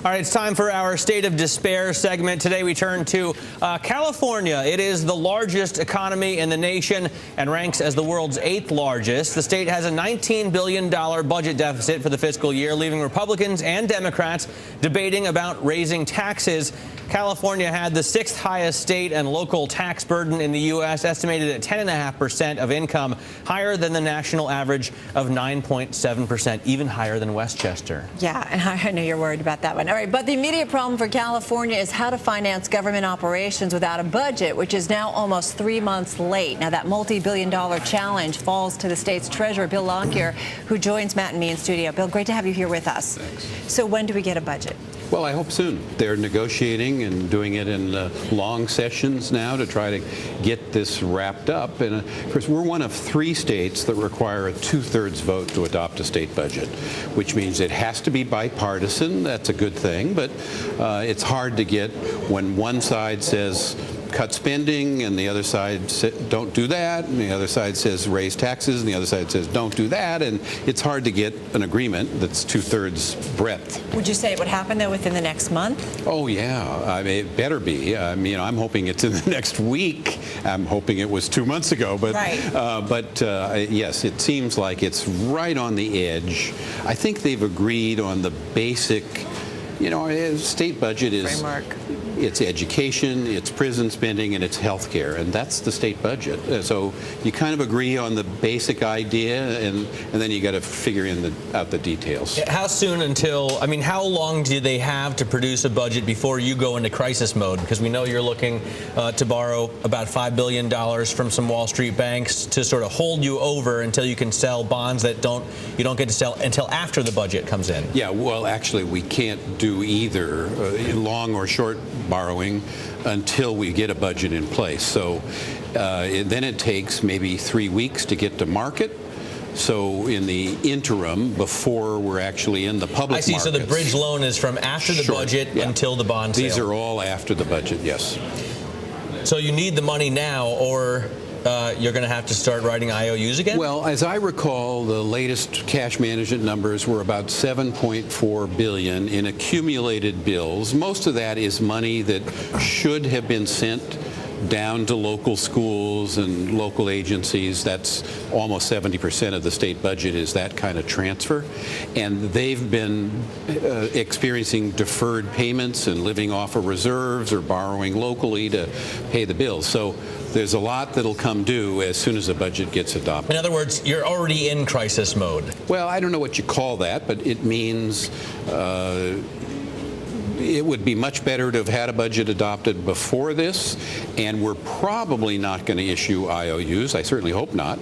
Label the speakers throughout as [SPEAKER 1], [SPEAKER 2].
[SPEAKER 1] All right, it's time for our State of Despair segment. Today we turn to California. It is the largest economy in the nation and ranks as the world's 8th largest. The state has a $19 billion budget deficit for the fiscal year, leaving Republicans and Democrats debating about raising taxes. California had the 6th highest state and local tax burden in the U.S., estimated at 10.5% of income, higher than the national average of 9.7%, even higher than Westchester.
[SPEAKER 2] Yeah, and I know you're worried about that one. All right, but the immediate problem for California is how to finance government operations without a budget, which is now almost 3 months late. Now, that multi-billion-dollar challenge falls to the state's Treasurer Bill Lockyer, who joins Matt and me in studio. Bill, great to have you here with us.
[SPEAKER 3] Thanks.
[SPEAKER 2] So when do we get a budget?
[SPEAKER 3] Well, I hope soon. They're negotiating and doing it in long sessions now to try to get this wrapped up. And of course, we're one of 3 states that require a 2/3 vote to adopt a state budget, which means it has to be bipartisan. That's a good thing, but it's hard to get when one side says cut spending and the other side don't do that, and the other side says raise taxes and the other side says don't do that, and it's hard to get an agreement that's 2/3 breadth.
[SPEAKER 2] Would you say it would happen, though, within the next month?
[SPEAKER 3] Oh, yeah. I mean, it better be. I mean, I'm hoping it's in the next week. I'm hoping it was 2 months ago, but
[SPEAKER 2] right.
[SPEAKER 3] Yes, it seems like it's right on the edge. I think they've agreed on the basic, state budget is
[SPEAKER 2] framework.
[SPEAKER 3] It's education, it's prison spending, and it's health care, and that's the state budget. So you kind of agree on the basic idea, and then you got to figure out the details.
[SPEAKER 1] How soon until, how long do they have to produce a budget before you go into crisis mode? Because we know you're looking to borrow about $5 billion from some Wall Street banks to sort of hold you over until you can sell bonds that you don't get to sell until after the budget comes in.
[SPEAKER 3] Yeah, well, actually, we can't do either long or short borrowing until we get a budget in place. So then it takes maybe 3 weeks to get to market. So in the interim, before we're actually in the public markets.
[SPEAKER 1] I see. So the bridge loan is from after the budget until the bond sale.
[SPEAKER 3] These are all after the budget, yes.
[SPEAKER 1] So you need the money now, or you're going to have to start writing IOUs again?
[SPEAKER 3] Well, as I recall, the latest cash management numbers were about $7.4 billion in accumulated bills. Most of that is money that should have been sent down to local schools and local agencies. That's almost 70% of the state budget is that kind of transfer. And they've been experiencing deferred payments and living off of reserves or borrowing locally to pay the bills. So there's a lot that'll come due as soon as the budget gets adopted.
[SPEAKER 1] In other words, you're already in crisis mode.
[SPEAKER 3] Well, I don't know what you call that, but it means it would be much better to have had a budget adopted before this, and we're probably not going to issue IOUs, I certainly hope not,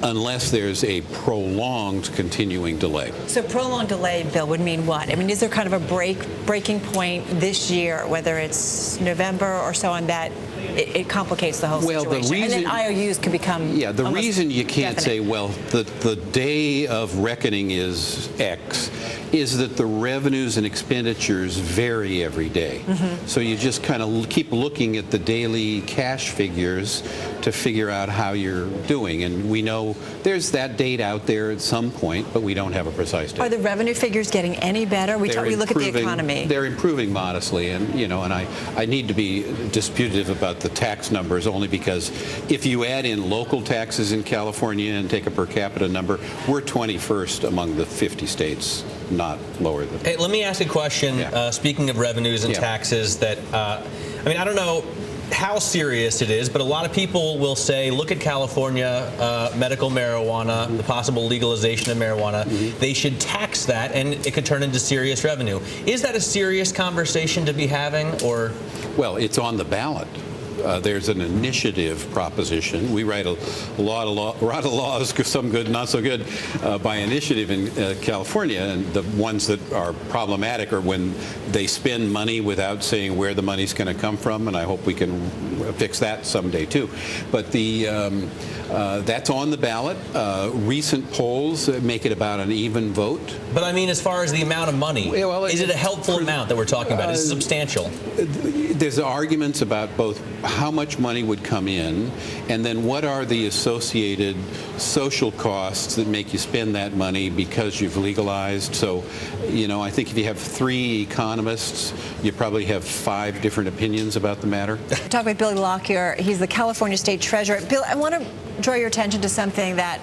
[SPEAKER 3] unless there's a prolonged continuing delay.
[SPEAKER 2] So prolonged delay, Bill, would mean what? Is there kind of a breaking point this year, whether it's November or so on, that it complicates the whole situation?
[SPEAKER 3] The reason,
[SPEAKER 2] and then IOUs can become
[SPEAKER 3] the reason you can't
[SPEAKER 2] definite.
[SPEAKER 3] say, well, the day of reckoning is X, is that the revenues and expenditures vary every day. Mm-hmm. So you just kind of keep looking at the daily cash figures to figure out how you're doing. And we know there's that date out there at some point, but we don't have a precise date.
[SPEAKER 2] Are the revenue figures getting any better? We look at the economy.
[SPEAKER 3] They're improving modestly, and I need to be disputative about the tax numbers only because if you add in local taxes in California and take a per capita number, we're 21st among the 50 states. Not lower than.
[SPEAKER 1] Hey, let me ask a question.
[SPEAKER 3] Yeah.
[SPEAKER 1] Speaking of revenues and taxes, that I don't know how serious it is, but a lot of people will say, look at California, medical marijuana, the possible legalization of marijuana. Mm-hmm. They should tax that, and it could turn into serious revenue. Is that a serious conversation to be having, or?
[SPEAKER 3] Well, it's on the ballot. There's an initiative proposition. We write a lot of laws, some good, not so good, by initiative in California. And the ones that are problematic are when they spend money without saying where the money's going to come from. And I hope we can fix that someday too. But that's on the ballot. Recent polls make it about an even vote.
[SPEAKER 1] But I mean, as far as the amount of money,
[SPEAKER 3] well,
[SPEAKER 1] is it a helpful amount that we're talking about? Is it substantial?
[SPEAKER 3] There's arguments about both how much money would come in and then what are the associated social costs that make you spend that money because you've legalized. So, I think if you have 3 economists, you probably have 5 different opinions about the matter.
[SPEAKER 2] Talk with Bill Lockyer. He's the California State Treasurer. Bill, I want to draw your attention to something that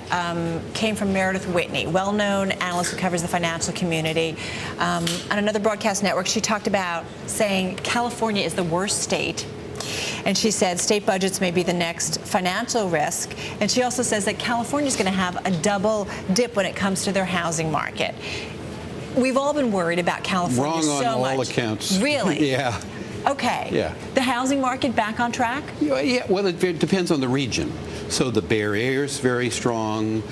[SPEAKER 2] came from Meredith Whitney, well-known analyst who covers the financial community. On another broadcast network, she talked about saying California is the worst state. And she said state budgets may be the next financial risk. And she also says that California is going to have a double dip when it comes to their housing market. We've all been worried about California so much.
[SPEAKER 3] Wrong on all accounts.
[SPEAKER 2] Really?
[SPEAKER 3] Yeah.
[SPEAKER 2] Okay.
[SPEAKER 3] Yeah.
[SPEAKER 2] The housing market back on track?
[SPEAKER 3] Yeah, well, it depends on the region. So the Bay Area is very strong.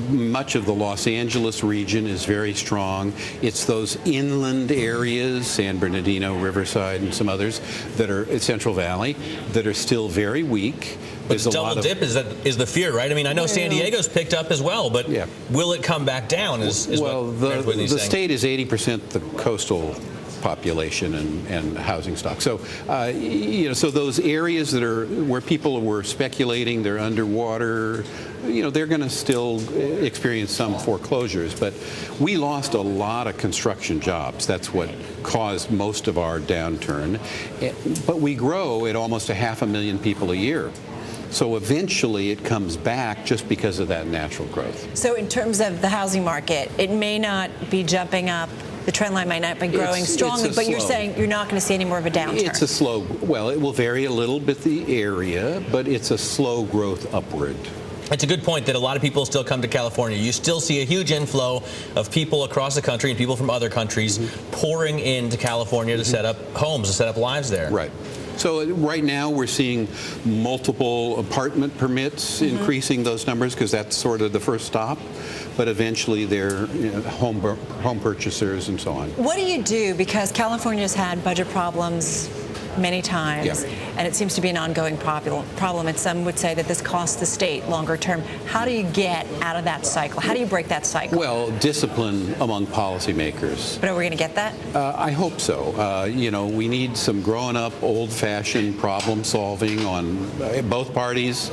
[SPEAKER 3] Much of the Los Angeles region is very strong. It's those inland areas, San Bernardino, Riverside, and some others that are at Central Valley that are still very weak.
[SPEAKER 1] But the double dip is the fear, right? I mean, I know San Diego's picked up as well, but will it come back down?
[SPEAKER 3] Well, the state is 80% the coastal population and housing stock. So, so those areas that are where people were speculating, they're underwater, they're going to still experience some foreclosures. But we lost a lot of construction jobs. That's what caused most of our downturn. But we grow at almost 500,000 people a year. So eventually it comes back just because of that natural growth.
[SPEAKER 2] So in terms of the housing market, it may not be jumping up. The trend line might not be growing strongly, but you're saying you're not going to see any more of a downturn.
[SPEAKER 3] It's a slow, well, it will vary a little bit the area, but it's a slow growth upward.
[SPEAKER 1] It's a good point that a lot of people still come to California. You still see a huge inflow of people across the country and people from other countries pouring into California to set up homes, to set up lives there.
[SPEAKER 3] Right. So right now we're seeing multiple apartment permits increasing those numbers because that's sort of the first stop. But eventually they're home purchasers and so on. What
[SPEAKER 2] do you do? Because California's had budget problems many times, and it seems to be an ongoing problem, and some would say that this costs the state longer term. How do you get out of that cycle? How do you break that cycle?
[SPEAKER 3] Well, discipline among policymakers.
[SPEAKER 2] But are we going to get that?
[SPEAKER 3] I hope so. We need some grown-up, old-fashioned problem solving on both parties.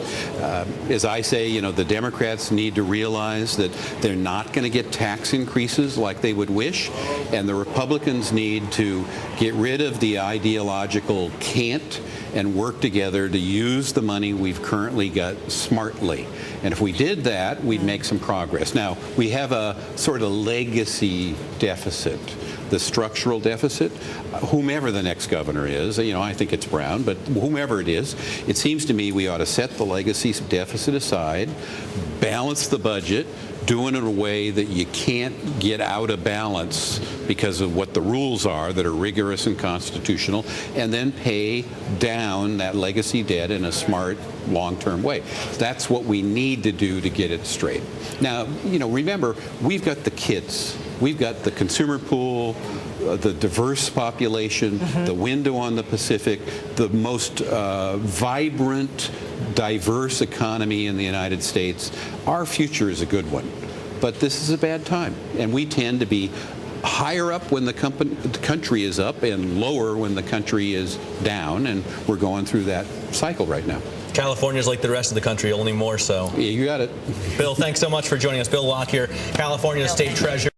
[SPEAKER 3] As I say, the Democrats need to realize that they're not going to get tax increases like they would wish, and the Republicans need to get rid of the ideological can't and work together to use the money we've currently got smartly. And if we did that, we'd make some progress. Now, we have a sort of legacy deficit, the structural deficit. Whomever the next governor is, I think it's Brown, but whomever it is, it seems to me we ought to set the legacy deficit aside, balance the budget, do it in a way that you can't get out of balance because of what the rules are that are rigorous and constitutional, and then pay down that legacy debt in a smart, long-term way. That's what we need to do to get it straight. Now, remember, we've got the kids. We've got the consumer pool, the diverse population, the window on the Pacific, the most vibrant, diverse economy in the United States. Our future is a good one, but this is a bad time, and we tend to be higher up when the country is up and lower when the country is down, and we're going through that cycle right now.
[SPEAKER 1] California's like the rest of the country, only more so.
[SPEAKER 3] Yeah, you got it.
[SPEAKER 1] Bill, thanks so much for joining us. Bill Lockyer, California State Treasurer.